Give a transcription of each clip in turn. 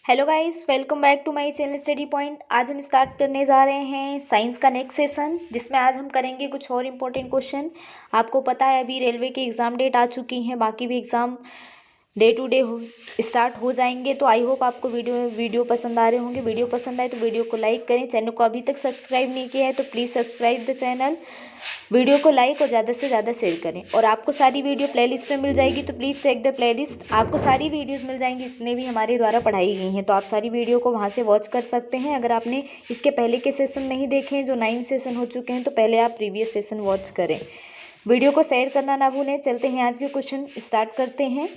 Hello guys, welcome back to my channel study point. आज हम start करने जा रहे हैं साइंस का नेक्स्ट सेशन, जिसमें आज हम करेंगे कुछ और इम्पोर्टेंट क्वेश्चन। आपको पता है अभी रेलवे की एग्ज़ाम डेट आ चुकी हैं, बाकी भी exam day to day start हो जाएंगे। तो आई होप आपको वीडियो पसंद आ रहे होंगे। वीडियो पसंद आए तो वीडियो को लाइक करें। चैनल को अभी तक सब्सक्राइब नहीं किया है तो please subscribe the channel. Video को लाइक और ज़्यादा से ज़्यादा शेयर करें। और आपको सारी वीडियो प्लेलिस्ट में मिल जाएगी, तो प्लीज़ चेक द प्लेलिस्ट। आपको सारी वीडियोस मिल जाएंगी जितने भी हमारे द्वारा पढ़ाई गई हैं, तो आप सारी वीडियो को वहाँ से वॉच कर सकते हैं। अगर आपने इसके पहले के सेशन नहीं देखे हैं, जो 9 सेशन हो चुके हैं, तो पहले आप प्रीवियस सेशन वॉच करें। वीडियो को शेयर करना ना भूलें। चलते हैं आज के क्वेश्चन स्टार्ट करते हैं।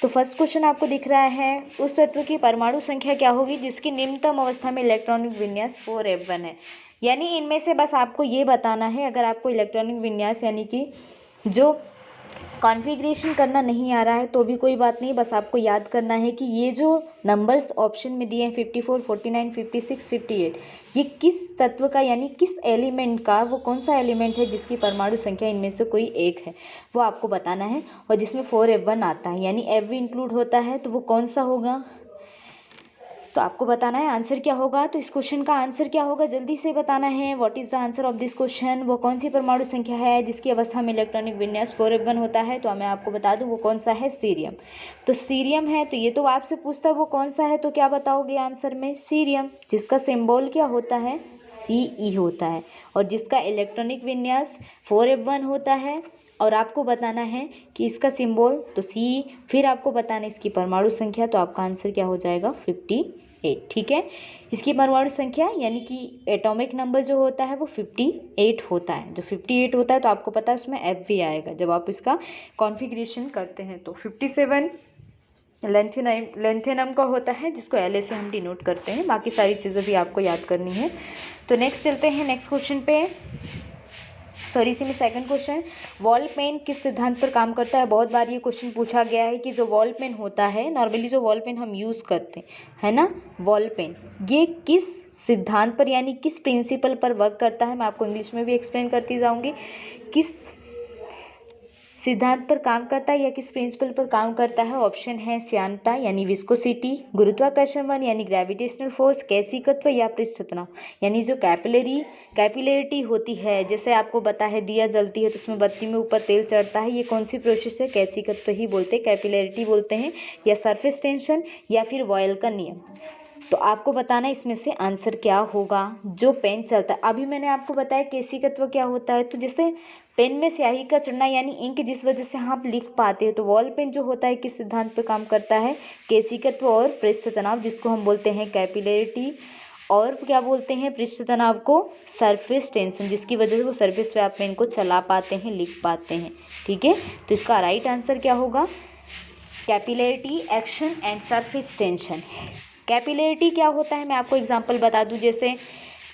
तो फर्स्ट क्वेश्चन आपको दिख रहा है, उस तत्व की परमाणु संख्या क्या होगी जिसकी निम्नतम अवस्था में इलेक्ट्रॉनिक विन्यास 4f1 है। यानी इनमें से बस आपको ये बताना है। अगर आपको इलेक्ट्रॉनिक विन्यास यानी कि जो कॉन्फ़िगरेशन करना नहीं आ रहा है तो भी कोई बात नहीं, बस आपको याद करना है कि ये जो नंबर्स ऑप्शन में दिए हैं 54, 49, 56, 58, ये किस तत्व का यानी किस एलिमेंट का, वो कौन सा एलिमेंट है जिसकी परमाणु संख्या इनमें से कोई एक है, वो आपको बताना है। और जिसमें 4f1 आता है यानी f भी इंक्लूड होता है, तो वो कौन सा होगा, तो आपको बताना है आंसर क्या होगा। तो इस क्वेश्चन का आंसर क्या होगा जल्दी से बताना है। What is the answer of this question. वो कौन सी परमाणु संख्या है जिसकी अवस्था में इलेक्ट्रॉनिक विन्यास 4f1 होता है। तो मैं आपको बता दूं वो कौन सा है, सीरियम। तो सीरियम है। तो ये तो आपसे पूछता है वो कौन सा है, तो क्या बताओगे आंसर में, सीरियम, जिसका सिंबल क्या होता है, Ce होता है, और जिसका इलेक्ट्रॉनिक विन्यास 4f1 होता है। और आपको बताना है कि इसका सिंबल तो C, फिर आपको बताना है इसकी परमाणु संख्या। तो आपका आंसर क्या हो जाएगा, 58। ठीक है, इसकी परमाणु संख्या यानी कि एटॉमिक नंबर जो होता है वो 58 होता है। जो 58 होता है तो आपको पता है उसमें F भी आएगा जब आप इसका कॉन्फ़िगरेशन करते हैं। तो 57 लेंथेनम का होता है, जिसको LA से हम डिनोट करते हैं। बाकी सारी चीज़ें भी आपको याद करनी है। तो नेक्स्ट चलते हैं नेक्स्ट क्वेश्चन पे। इसी में सेकंड क्वेश्चन, वॉल पेन किस सिद्धांत पर काम करता है। बहुत बार ये क्वेश्चन पूछा गया है कि जो वॉल पेन होता है, नॉर्मली जो वॉल पेन हम यूज़ करते हैं ना, वॉल पेन, ये किस सिद्धांत पर यानी किस प्रिंसिपल पर वर्क करता है। मैं आपको इंग्लिश में भी एक्सप्लेन करती जाऊँगी, किस सिद्धांत पर काम करता है या किस प्रिंसिपल पर काम करता है। ऑप्शन है श्यानता यानी विस्कोसिटी, गुरुत्वाकर्षण बल यानी ग्रेविटेशनल फोर्स, कैसिकत्व या पृष्ठ तनाव यानी जो कैपिलरिटी होती है। जैसे आपको पता है दिया जलती है तो उसमें बत्ती में ऊपर तेल चढ़ता है, ये कौन सी प्रोसेस है, कैसिकत्व ही बोलते हैं, कैपिलरिटी बोलते हैं, या सरफेस टेंशन या फिर बॉयल का नियम। तो आपको बताना है इसमें से आंसर क्या होगा। जो पेन चलता है, अभी मैंने आपको बताया कैसिकत्व क्या होता है। तो जैसे पेन में स्याही का चढ़ना यानी इंक जिस वजह से आप लिख पाते हो, तो वॉल पेन जो होता है किस सिद्धांत पर काम करता है, कैसिकत्व और पृष्ठ तनाव, जिसको हम बोलते हैं कैपिलरिटी, और क्या बोलते हैं पृष्ठ तनाव को, सरफेस टेंशन, जिसकी वजह से वो सरफेस पे आप पेन को चला पाते हैं, लिख पाते हैं। ठीक है, तो इसका राइट आंसर क्या होगा, capillarity, action and surface tension. Capillarity क्या होता है, मैं आपको एग्जांपल बता दूं, जैसे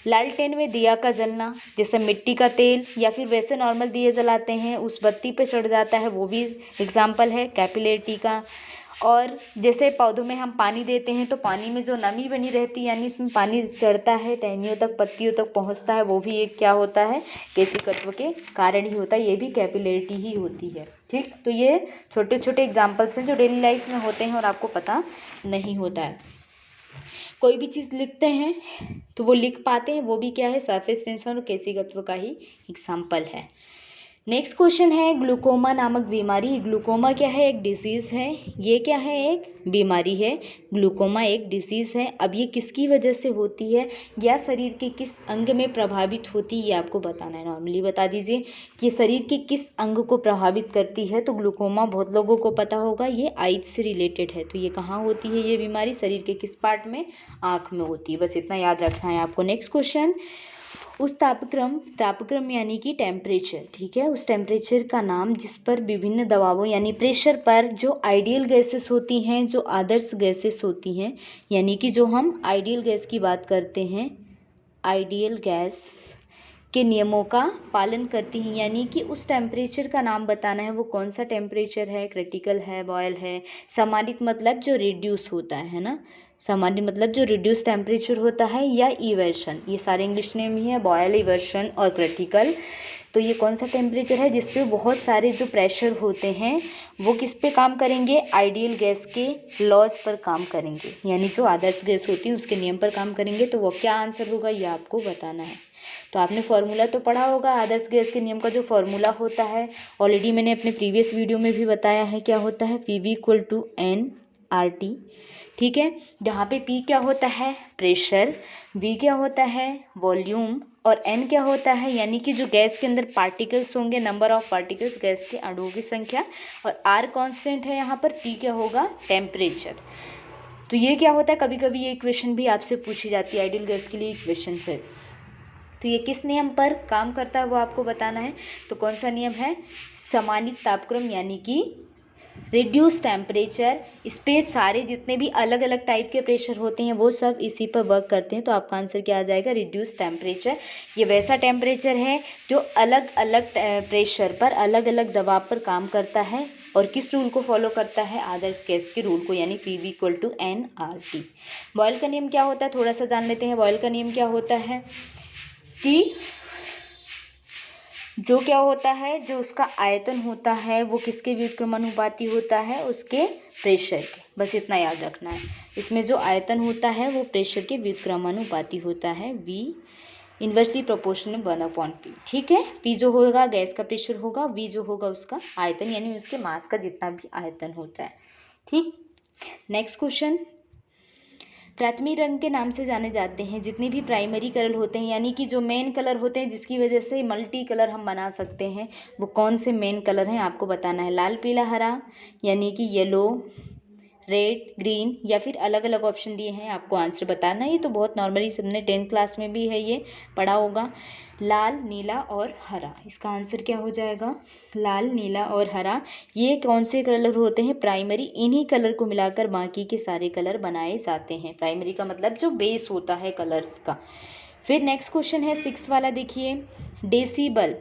लालटेन में दिया का जलना, जैसे मिट्टी का तेल या फिर वैसे नॉर्मल दिए जलाते हैं उस बत्ती पे चढ़ जाता है, वो भी एग्जांपल है कैपिलरिटी का। और जैसे पौधों में हम पानी देते हैं तो पानी में जो नमी बनी रहती है यानी उसमें पानी चढ़ता है, टहनियों तक, पत्तियों तक पहुंचता है, वो भी एक क्या होता है, कैसिकत्व के कारण ही होता है, ये भी कैपिलरिटी ही होती है। ठीक, तो ये छोटे छोटे एग्जाम्पल्स हैं जो डेली लाइफ में होते हैं और आपको पता नहीं होता है। कोई भी चीज़ लिखते हैं तो वो लिख पाते हैं, वो भी क्या है, सरफेस टेंशन और कैसिकत्व का ही एग्जाम्पल है। नेक्स्ट क्वेश्चन है, ग्लूकोमा नामक बीमारी। ग्लूकोमा क्या है, एक डिसीज़ है। ये क्या है, एक बीमारी है। ग्लूकोमा एक डिसीज़ है। अब ये किसकी वजह से होती है या शरीर के किस अंग में प्रभावित होती है, ये आपको बताना है। नॉर्मली बता दीजिए कि शरीर के किस अंग को प्रभावित करती है। तो ग्लूकोमा बहुत लोगों को पता होगा, ये आइज से रिलेटेड है। तो ये कहाँ होती है, ये बीमारी शरीर के किस पार्ट में, आँख में होती है। बस इतना याद रखना है आपको। नेक्स्ट क्वेश्चन, उस तापक्रम यानी कि टेम्परेचर, ठीक है, उस टेम्परेचर का नाम जिस पर विभिन्न दबावों यानी प्रेशर पर जो आइडियल गैसेस होती हैं, जो आदर्श गैसेस होती हैं, यानी कि जो हम आइडियल गैस की बात करते हैं, आइडियल गैस के नियमों का पालन करती हैं, यानी कि उस टेम्परेचर का नाम बताना है, वो कौन सा टेम्परेचर है, क्रिटिकल है, बॉयल है। सम्मानित मतलब जो रिड्यूस होता है ना, सामान्य मतलब जो रिड्यूस टेम्परेचर होता है, या इवर्शन, ये सारे इंग्लिश नेम ही है, बॉयल, इवर्शन और क्रिटिकल। तो ये कौन सा टेम्परेचर है जिस पे बहुत सारे जो प्रेशर होते हैं वो किस पे काम करेंगे, आइडियल गैस के लॉज पर काम करेंगे, यानी जो आदर्श गैस होती है उसके नियम पर काम करेंगे। तो वो क्या आंसर होगा ये आपको बताना है। तो आपने फॉर्मूला तो पढ़ा होगा, आदर्श गैस के नियम का जो फॉर्मूला होता है ऑलरेडी मैंने अपने प्रीवियस वीडियो में भी बताया है, क्या होता है, PV = nRT। ठीक है, जहाँ पे P क्या होता है, प्रेशर, V क्या होता है, वॉल्यूम, और N क्या होता है, यानी कि जो गैस के अंदर पार्टिकल्स होंगे, नंबर ऑफ पार्टिकल्स, गैस के अणुओं की संख्या, और R कांस्टेंट है यहाँ पर, T क्या होगा, टेम्परेचर। तो ये क्या होता है, कभी कभी ये इक्वेशन भी आपसे पूछी जाती है, आइडियल गैस के लिए इक्वेशन है। तो ये किस नियम पर काम करता है वो आपको बताना है। तो कौन सा नियम है, समानित तापक्रम, यानी कि रिड्यूस टेम्परेचर। इस पे सारे जितने भी अलग अलग टाइप के प्रेशर होते हैं वो सब इसी पर वर्क करते हैं। तो आपका आंसर क्या आ जाएगा, रिड्यूस टेम्परेचर। ये वैसा टेम्परेचर है जो अलग अलग प्रेशर पर, अलग अलग दबाव पर काम करता है, और किस रूल को फॉलो करता है, आदर्श गैस के रूल को, यानी PV = nRT। बॉयल का नियम क्या होता है, थोड़ा सा जान लेते हैं। बॉयल का नियम क्या होता है कि जो क्या होता है, जो उसका आयतन होता है वो किसके व्युत्क्रमानुपाती होता है, उसके प्रेशर के, बस इतना याद रखना है। इसमें जो आयतन होता है वो प्रेशर के व्युत्क्रमानुपाती होता है, V इन्वर्सली प्रोपोर्शनल 1/P। ठीक है, P जो होगा गैस का प्रेशर होगा, V जो होगा उसका आयतन, यानी उसके मास का जितना भी आयतन होता है। ठीक, नेक्स्ट क्वेश्चन। प्राथमिक रंग के नाम से जाने जाते हैं जितने भी प्राइमरी कलर होते हैं, यानी कि जो मेन कलर होते हैं जिसकी वजह से मल्टी कलर हम बना सकते हैं, वो कौन से मेन कलर हैं आपको बताना है। लाल, पीला, हरा, यानी कि येलो, रेड, ग्रीन, या फिर अलग अलग ऑप्शन दिए हैं, आपको आंसर बताना है। ये तो बहुत नॉर्मली सबने 10th क्लास में भी है ये पढ़ा होगा। लाल, नीला और हरा, इसका आंसर क्या हो जाएगा, लाल, नीला और हरा। ये कौन से कलर होते हैं, प्राइमरी। इन्हीं कलर को मिलाकर बाकी के सारे कलर बनाए जाते हैं। प्राइमरी का मतलब जो बेस होता है कलर्स का। फिर नेक्स्ट क्वेश्चन है 6 वाला, देखिए, डेसिबल।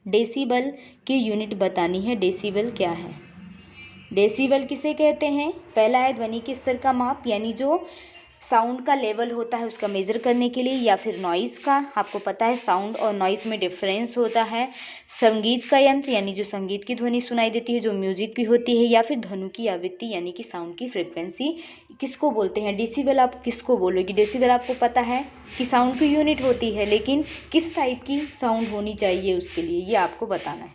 डेसिबल की यूनिट बतानी है। डेसिबल क्या है, डेसिबल किसे कहते हैं। पहला है ध्वनि के स्तर का माप, यानी जो साउंड का लेवल होता है उसका मेज़र करने के लिए, या फिर नॉइज़ का, आपको पता है साउंड और नॉइज़ में डिफरेंस होता है। संगीत का यंत्र, यानी जो संगीत की ध्वनि सुनाई देती है, जो म्यूजिक की होती है, या फिर धनु की आवृत्ति, यानी कि साउंड की फ्रिक्वेंसी, किसको बोलते हैं डेसिबल। आप किसको बोलोगे, डेसिबल आपको पता है कि साउंड की यूनिट होती है, लेकिन किस टाइप की साउंड होनी चाहिए उसके लिए, ये आपको बताना है।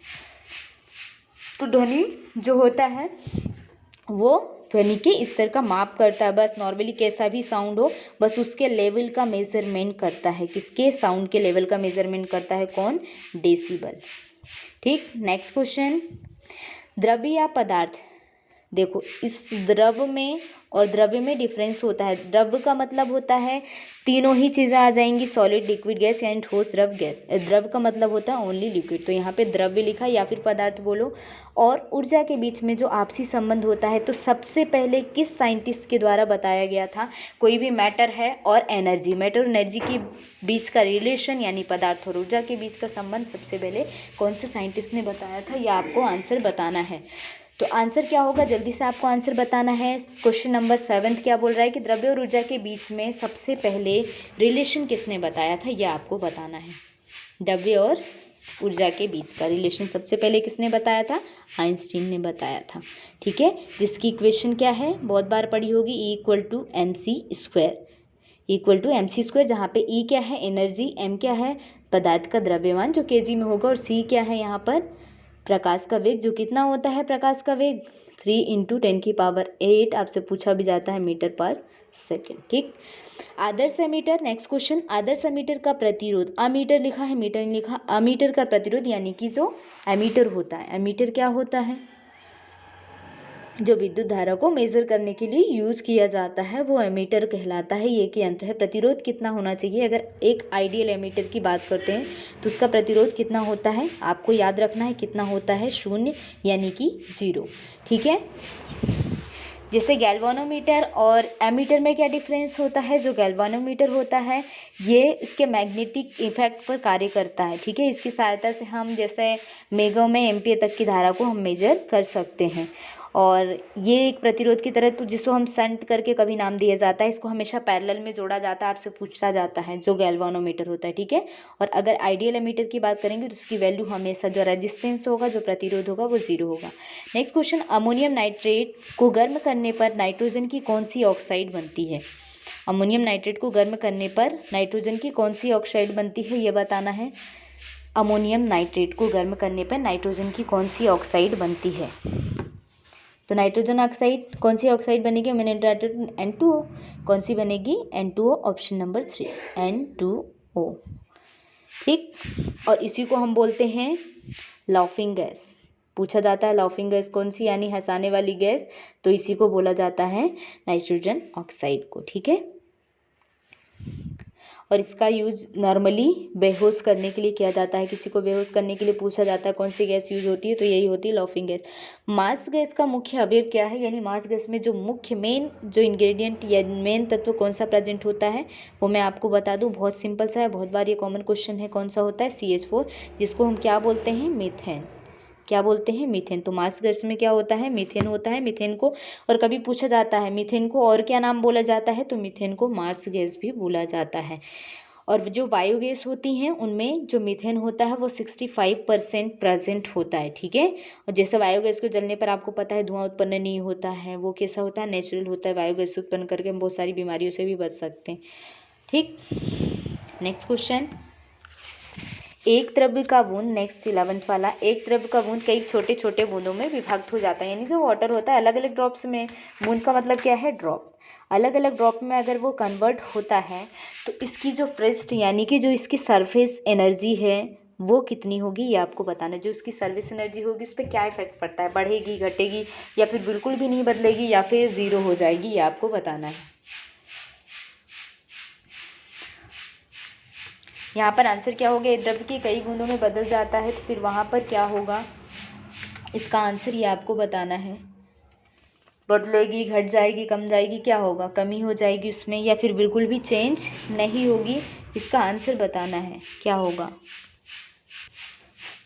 तो ध्वनि जो होता है वो ध्वनि के स्तर का माप करता है, बस नॉर्मली कैसा भी साउंड हो, बस उसके लेवल का मेजरमेंट करता है। किसके, साउंड के लेवल का मेजरमेंट करता है कौन, डेसिबल। ठीक, नेक्स्ट क्वेश्चन। द्रव्य या पदार्थ, देखो इस द्रव में और द्रव्य में डिफरेंस होता है। द्रव्य का मतलब होता है तीनों ही चीज़ें आ जाएंगी, सॉलिड, लिक्विड गैस, यानी ठोस, द्रव, गैस। द्रव का मतलब होता है ओनली लिक्विड, तो यहाँ पे द्रव्य लिखा, या फिर पदार्थ बोलो। और ऊर्जा के बीच में जो आपसी संबंध होता है, तो सबसे पहले किस साइंटिस्ट के द्वारा बताया गया था। कोई भी मैटर है और एनर्जी, मैटर और एनर्जी के बीच का रिलेशन, यानी पदार्थ और ऊर्जा के बीच का संबंध सबसे पहले कौन से साइंटिस्ट ने बताया था, यह आपको आंसर बताना है। तो आंसर क्या होगा, जल्दी से आपको आंसर बताना है। क्वेश्चन नंबर 7 क्या बोल रहा है कि द्रव्य और ऊर्जा के बीच में सबसे पहले रिलेशन किसने बताया था, यह आपको बताना है। द्रव्य और ऊर्जा के बीच का रिलेशन सबसे पहले किसने बताया था, आइंस्टीन ने बताया था। ठीक है, जिसकी इक्वेशन क्या है, बहुत बार पढ़ी होगी, E = mc², E = mc², जहाँ पे E क्या है, एनर्जी, M क्या है, पदार्थ का द्रव्यमान जो kg में होगा, और C क्या है यहाँ पर, प्रकाश का वेग, जो कितना होता है प्रकाश का वेग, 3 × 10⁸ आपसे पूछा भी जाता है मीटर/सेकेंड। ठीक, आदर्श एमीटर, नेक्स्ट क्वेश्चन। आदर्श एमीटर का प्रतिरोध, अमीटर लिखा है, मीटर नहीं लिखा, अमीटर का प्रतिरोध, यानी कि जो एमीटर होता है, एमीटर क्या होता है, जो विद्युत धारा को मेजर करने के लिए यूज किया जाता है, वो एमीटर कहलाता है। ये कि यंत्र है। प्रतिरोध कितना होना चाहिए, अगर एक आइडियल एमीटर की बात करते हैं तो उसका प्रतिरोध कितना होता है, आपको याद रखना है कितना होता है, 0, यानी कि 0। ठीक है, जैसे गैल्वानोमीटर और एमीटर में क्या डिफरेंस होता है, जो गैल्वानोमीटर होता है ये इसके मैग्नेटिक इफेक्ट पर कार्य करता है, ठीक है। इसकी सहायता से हम जैसे मेगा में एम्पियर तक की धारा को हम मेजर कर सकते हैं। और ये एक प्रतिरोध की तरह, तो जिसको हम संट करके कभी नाम दिया जाता है, इसको हमेशा पैरेलल में जोड़ा जाता है, आपसे पूछा जाता है, जो गैल्वानोमीटर होता है, ठीक है। और अगर आइडियल एमीटर की बात करेंगे तो उसकी वैल्यू हमेशा जो रेजिस्टेंस होगा, जो प्रतिरोध होगा, वो 0 होगा। नेक्स्ट क्वेश्चन, अमोनियम नाइट्रेट को गर्म करने पर नाइट्रोजन की कौन सी ऑक्साइड बनती है। अमोनियम नाइट्रेट को गर्म करने पर नाइट्रोजन की कौन सी ऑक्साइड बनती है, ये बताना है। अमोनियम नाइट्रेट को गर्म करने पर नाइट्रोजन की कौन सी ऑक्साइड बनती है। तो नाइट्रोजन ऑक्साइड, कौन सी ऑक्साइड बनेगी, अमोनियम नाइट्रेट N2O, कौन सी बनेगी N2O, ऑप्शन नंबर 3 N2O, ठीक। और इसी को हम बोलते हैं लाफिंग गैस। पूछा जाता है लाफिंग गैस कौन सी, यानी हंसाने वाली गैस, तो इसी को बोला जाता है नाइट्रोजन ऑक्साइड को, ठीक है। और इसका यूज नॉर्मली बेहोश करने के लिए किया जाता है। किसी को बेहोश करने के लिए पूछा जाता है कौन सी गैस यूज होती है, तो यही होती है लाफिंग गैस। मार्स गैस का मुख्य अवयव क्या है, यानी मार्स गैस में जो मुख्य मेन जो इंग्रेडिएंट या मेन तत्व कौन सा प्रेजेंट होता है, वो मैं आपको बता दूं, बहुत सिंपल सा है, बहुत बार ये कॉमन क्वेश्चन है। कौन सा होता है, CH4, जिसको हम क्या बोलते हैं, मीथेन। क्या बोलते हैं, मीथेन। तो मार्स गैस में क्या होता है, मीथेन होता है। मीथेन को, और कभी पूछा जाता है मीथेन को और क्या नाम बोला जाता है, तो मीथेन को मार्स गैस भी बोला जाता है। और जो बायोगैस होती हैं उनमें जो मीथेन होता है वो 65% प्रेजेंट होता है, ठीक है। और जैसे बायोगैस को जलने पर आपको पता है धुआं उत्पन्न नहीं होता है, वो कैसा होता है, नेचुरल होता है। बायोगैस उत्पन्न करके हम बहुत सारी बीमारियों से भी बच सकते हैं, ठीक। नेक्स्ट क्वेश्चन, एक द्रव्य का बूंद, नेक्स्ट 11th वाला, एक द्रव्य का बूंद कई छोटे छोटे बूंदों में विभक्त हो जाता है, यानी जो वाटर होता है अलग अलग ड्रॉप्स में, बूंद का मतलब क्या है, ड्रॉप, अलग अलग ड्रॉप में अगर वो कन्वर्ट होता है तो इसकी जो फ्रिस्ट यानी कि जो इसकी सरफेस एनर्जी है वो कितनी होगी, ये आपको बताना है। जो उसकी सर्विस एनर्जी होगी उस पर क्या इफेक्ट पड़ता है, बढ़ेगी, घटेगी, या फिर बिल्कुल भी नहीं बदलेगी, या फिर 0 हो जाएगी, ये आपको बताना है। यहाँ पर आंसर क्या हो गया, द्रव्य की कई बूंदों में बदल जाता है, तो फिर वहाँ पर क्या होगा, इसका आंसर ये आपको बताना है। बदलेगी, घट जाएगी, कम जाएगी, क्या होगा, कमी हो जाएगी उसमें, या फिर बिल्कुल भी चेंज नहीं होगी, इसका आंसर बताना है क्या होगा।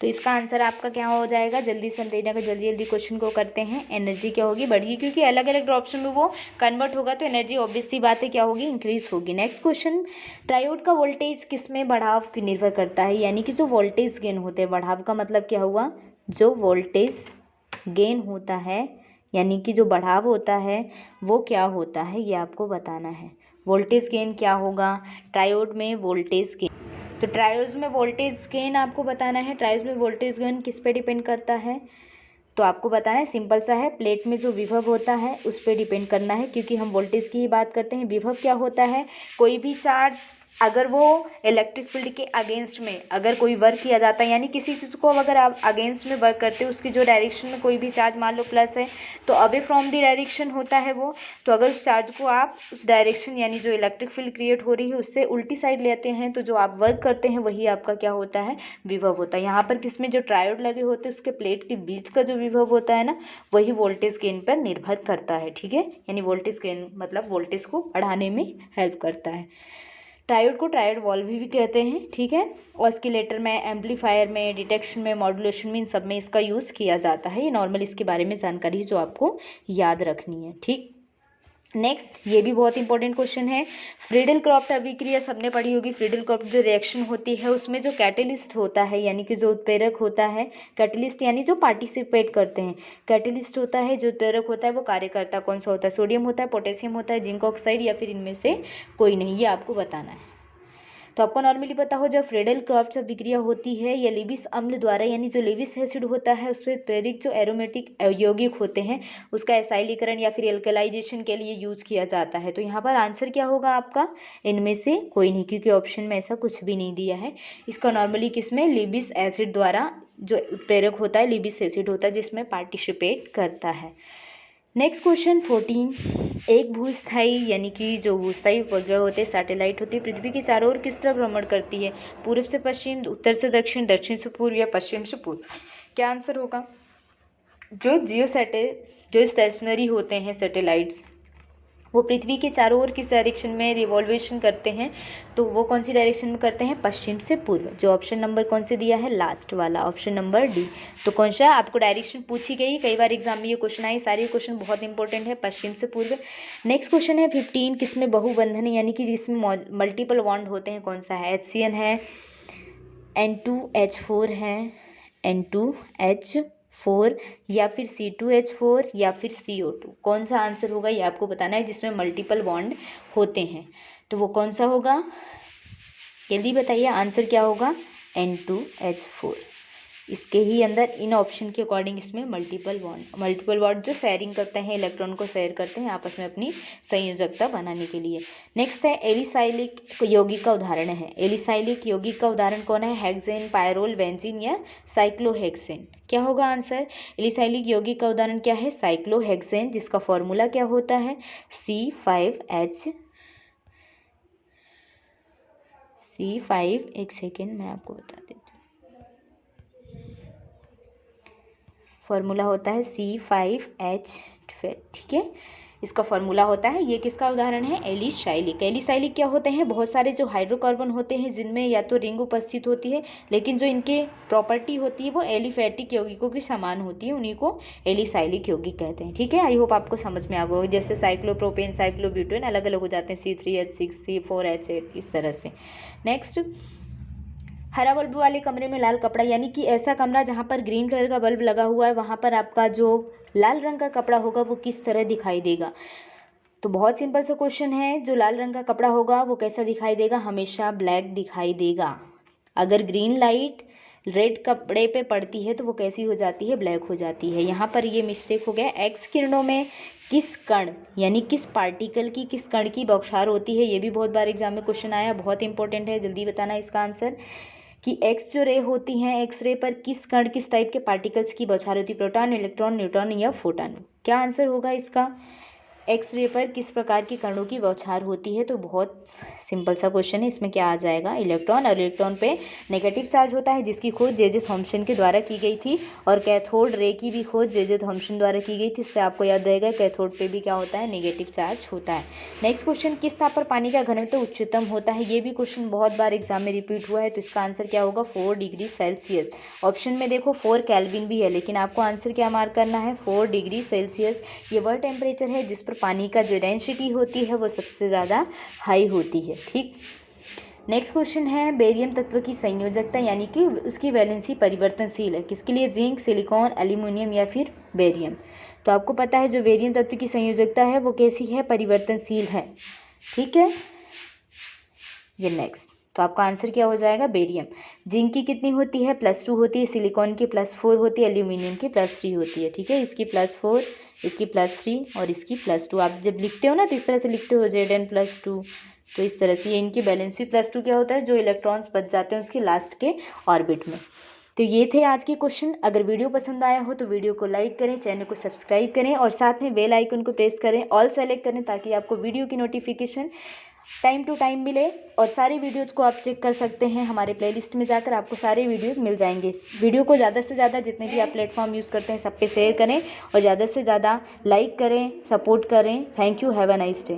तो इसका आंसर आपका क्या हो जाएगा, जल्दी से हम देखने का जल्दी जल्दी क्वेश्चन को करते हैं। एनर्जी क्या होगी, बढ़ेगी, क्योंकि अलग अलग ड्रॉप्स में वो कन्वर्ट होगा तो एनर्जी ऑब्वियस सी बात है क्या होगी, इंक्रीज होगी। नेक्स्ट क्वेश्चन, ट्रायोड का वोल्टेज किस में बढ़ाव निर्भर करता है, यानी कि जो वोल्टेज गेन होते हैं, बढ़ाव का मतलब क्या हुआ, जो वोल्टेज गेन होता है यानी कि जो बढ़ाव होता है वो क्या होता है, ये आपको बताना है। वोल्टेज गेन क्या होगा, ट्रायोड में वोल्टेज गेन, तो ट्रायोड में वोल्टेज गेन आपको बताना है। ट्रायोड में वोल्टेज गेन किस पे डिपेंड करता है, तो आपको बताना है, सिंपल सा है, प्लेट में जो विभव होता है उस पर डिपेंड करना है, क्योंकि हम वोल्टेज की ही बात करते हैं। विभव क्या होता है, कोई भी चार्ज अगर वो इलेक्ट्रिक फील्ड के अगेंस्ट में अगर कोई वर्क किया जाता है, यानी किसी चीज़ को अगर आप अगेंस्ट में वर्क करते हो, उसकी जो डायरेक्शन में कोई भी चार्ज मान लो प्लस है तो अवे फ्रॉम द डायरेक्शन होता है वो, तो अगर उस चार्ज को आप उस डायरेक्शन यानी जो इलेक्ट्रिक फील्ड क्रिएट हो रही है उससे उल्टी साइड लेते हैं, तो जो आप वर्क करते हैं वही आपका क्या होता है, विभव होता है। यहाँ पर किसमें जो ट्रायोड लगे होते हैं उसके प्लेट के बीच का जो विभव होता है ना, वही वोल्टेज गेन पर निर्भर करता है, ठीक है। यानी वोल्टेज गेन मतलब वोल्टेज को बढ़ाने में हेल्प करता है। ट्रायोड को ट्रायोड वॉल्व भी कहते हैं, ठीक है। ऑस्किलेटर में, एम्पलीफायर में, डिटेक्शन में, मॉड्यूलेशन में, इन सब में इसका यूज़ किया जाता है। ये नॉर्मल इसके बारे में जानकारी जो आपको याद रखनी है, ठीक। नेक्स्ट, ये भी बहुत इंपॉर्टेंट क्वेश्चन है, फ्रीडल क्रॉफ्ट अभिक्रिया सबने पढ़ी होगी। फ्रीडल क्रॉफ्ट जो रिएक्शन होती है उसमें जो कैटेलिस्ट होता है यानी कि जो उत्प्रेरक होता है, कैटेलिस्ट यानी जो पार्टिसिपेट करते हैं, कैटेलिस्ट होता है, जो उत्प्रेरक होता है वो कार्यकर्ता कौन सा होता है, सोडियम होता है, पोटेशियम होता है, जिंक ऑक्साइड, या फिर इनमें से कोई नहीं, ये आपको बताना है। तो आपको नॉर्मली पता हो जब फ्रीडल क्रॉफ्ट अभिक्रिया होती है या लेविस अम्ल द्वारा, यानी जो लेविस एसिड होता है उसमें प्रेरित जो एरोमेटिक यौगिक होते हैं उसका एसाइलीकरण या फिर एल्कलाइजेशन के लिए यूज किया जाता है। तो यहाँ पर आंसर क्या होगा आपका, इनमें से कोई नहीं, क्योंकि ऑप्शन में ऐसा कुछ भी नहीं दिया है। इसका नॉर्मली किसमें, लेविस एसिड द्वारा जो प्रेरक होता है लेविस एसिड होता है जिसमें पार्टिसिपेट करता है। नेक्स्ट क्वेश्चन 14, एक भूस्थायी यानी कि जो भूस्थायी उपग्रह होते हैं, सैटेलाइट होती है, पृथ्वी के चारों ओर किस तरह भ्रमण करती है, पूर्व से पश्चिम, उत्तर से दक्षिण, दक्षिण से पूर्व, या पश्चिम से पूर्व, क्या आंसर होगा। जो जियो जो स्टेशनरी होते हैं सैटेलाइट्स, वो पृथ्वी के चारों ओर किस डायरेक्शन में रिवॉल्वेशन करते हैं, तो वो कौन सी डायरेक्शन में करते हैं, पश्चिम से पूर्व। जो ऑप्शन नंबर कौन से दिया है, लास्ट वाला ऑप्शन नंबर डी। तो कौन सा आपको डायरेक्शन पूछी गई, कई बार एग्जाम में ये क्वेश्चन आए, सारे क्वेश्चन बहुत इंपॉर्टेंट है, पश्चिम से पूर्व। नेक्स्ट क्वेश्चन है 15, किसमें बहुबंधन यानी कि जिसमें मल्टीपल बॉन्ड होते हैं, कौन सा है, HCN है, N2H4 है, N2H4 या फिर C2H4 या फिर CO2, कौन सा आंसर होगा ये आपको बताना है, जिसमें मल्टीपल बॉन्ड होते हैं। तो वो कौन सा होगा, जल्दी बताइए आंसर क्या होगा, N2H4। इसके ही अंदर इन ऑप्शन के अकॉर्डिंग इसमें मल्टीपल बॉन्ड जो शेयरिंग करते हैं, इलेक्ट्रॉन को शेयर करते हैं आपस में अपनी संयोजकता बनाने के लिए। नेक्स्ट है एलिसाइलिक यौगिक का उदाहरण है। एलिसाइलिक यौगिक का उदाहरण कौन है, हेक्सेन, पायरोल, बेंजीन या साइक्लोहेक्सेन। क्या होगा आंसर, एलिसाइलिक यौगिक का उदाहरण क्या है, साइक्लोहेक्सेन, जिसका फॉर्मूला क्या होता है, C5, एक सेकेंड मैं आपको बता देती हूँ, फॉर्मूला होता है C5H12, ठीक है, इसका फॉर्मूला होता है। ये किसका उदाहरण है, एलिसाइलिक। एलिसाइलिक क्या होते हैं, बहुत सारे जो हाइड्रोकार्बन होते हैं जिनमें या तो रिंग उपस्थित होती है, लेकिन जो इनके प्रॉपर्टी होती है वो एलिफैटिक यौगिकों की समान होती है, उन्हीं को एलिसाइलिक यौगिक कहते हैं, ठीक है। आई होप आपको समझ में आ गया, जैसे साइक्लोप्रोपेन, साइक्लोब्यूटेन अलग अलग हो जाते हैं, C3H6, C4H8, इस तरह से। नेक्स्ट, हरा बल्ब वाले कमरे में लाल कपड़ा, यानी कि ऐसा कमरा जहाँ पर ग्रीन कलर का बल्ब लगा हुआ है, वहाँ पर आपका जो लाल रंग का कपड़ा होगा वो किस तरह दिखाई देगा। तो बहुत सिंपल सा क्वेश्चन है, जो लाल रंग का कपड़ा होगा वो कैसा दिखाई देगा, हमेशा ब्लैक दिखाई देगा। अगर ग्रीन लाइट रेड कपड़े पे पड़ती है तो वो कैसी हो जाती है, ब्लैक हो जाती है। यहाँ पर ये मिस्टेक हो गया, एक्स किरणों में किस कण यानी किस पार्टिकल की, किस कण की बौछार होती है, ये भी बहुत बार एग्जाम में क्वेश्चन आया, बहुत इंपॉर्टेंट है, जल्दी बताना इसका आंसर, कि एक्स जो रे होती हैं, एक्स रे पर किस कण, किस टाइप के पार्टिकल्स की बौछार होती है, प्रोटॉन, इलेक्ट्रॉन, न्यूट्रॉन या फोटॉन। क्या आंसर होगा इसका, एक्स रे पर किस प्रकार की कणों की बौछार होती है। तो बहुत सिंपल सा क्वेश्चन है, इसमें क्या आ जाएगा, इलेक्ट्रॉन। और इलेक्ट्रॉन पे नेगेटिव चार्ज होता है, जिसकी खोज जे थॉम्सन के द्वारा की गई थी, और कैथोड रे की भी खोज जे थॉम्सन द्वारा की गई थी। इससे आपको याद रहेगा कैथोड पे भी क्या होता है, नेगेटिव चार्ज होता है। नेक्स्ट क्वेश्चन, किस ताप पर पानी का घनत्व उच्चतम होता है, ये भी क्वेश्चन बहुत बार एग्जाम में रिपीट हुआ है। तो इसका आंसर क्या होगा, 4 डिग्री सेल्सियस। ऑप्शन में देखो 4 केल्विन भी है, लेकिन आपको आंसर क्या मार्क करना है, 4 डिग्री सेल्सियस। ये वह टेम्परेचर है जिस पर पानी का जो डेंसिटी होती है वो सबसे ज़्यादा हाई होती है, ठीक। नेक्स्ट क्वेश्चन है, बेरियम तत्व की संयोजकता यानी कि उसकी वैलेंसी परिवर्तनशील है, किसके लिए, जिंक, सिलिकॉन, एल्यूमिनियम या फिर बेरियम। तो आपको पता है जो बेरियम तत्व की संयोजकता है वो कैसी है, परिवर्तनशील है, ठीक है। ये नेक्स्ट, तो आपका आंसर क्या हो जाएगा, बेरियम। जिंक की कितनी होती है, +2 होती है, सिलिकॉन की +4 होती है, एल्यूमिनियम की +3 होती है, ठीक है। इसकी +4, इसकी +3 और इसकी +2। आप जब लिखते हो ना तो इस तरह से लिखते हो, Zn+2, तो इस तरह से ये इनकी बैलेंसी +2 क्या होता है, जो इलेक्ट्रॉन्स बच जाते हैं उसके लास्ट के ऑर्बिट में। तो ये थे आज के क्वेश्चन। अगर वीडियो पसंद आया हो तो वीडियो को लाइक करें, चैनल को सब्सक्राइब करें और साथ में बेल आइकन को प्रेस करें, ऑल सेलेक्ट करें, ताकि आपको वीडियो की नोटिफिकेशन टाइम टू टाइम मिले। और सारे वीडियोज़ को आप चेक कर सकते हैं, हमारे प्लेलिस्ट में जाकर आपको सारे वीडियोज़ मिल जाएंगे। इस वीडियो को ज़्यादा से ज़्यादा जितने भी आप प्लेटफॉर्म यूज़ करते हैं सब पे शेयर करें और ज़्यादा से ज़्यादा लाइक करें, सपोर्ट करें। Thank you, have a nice day.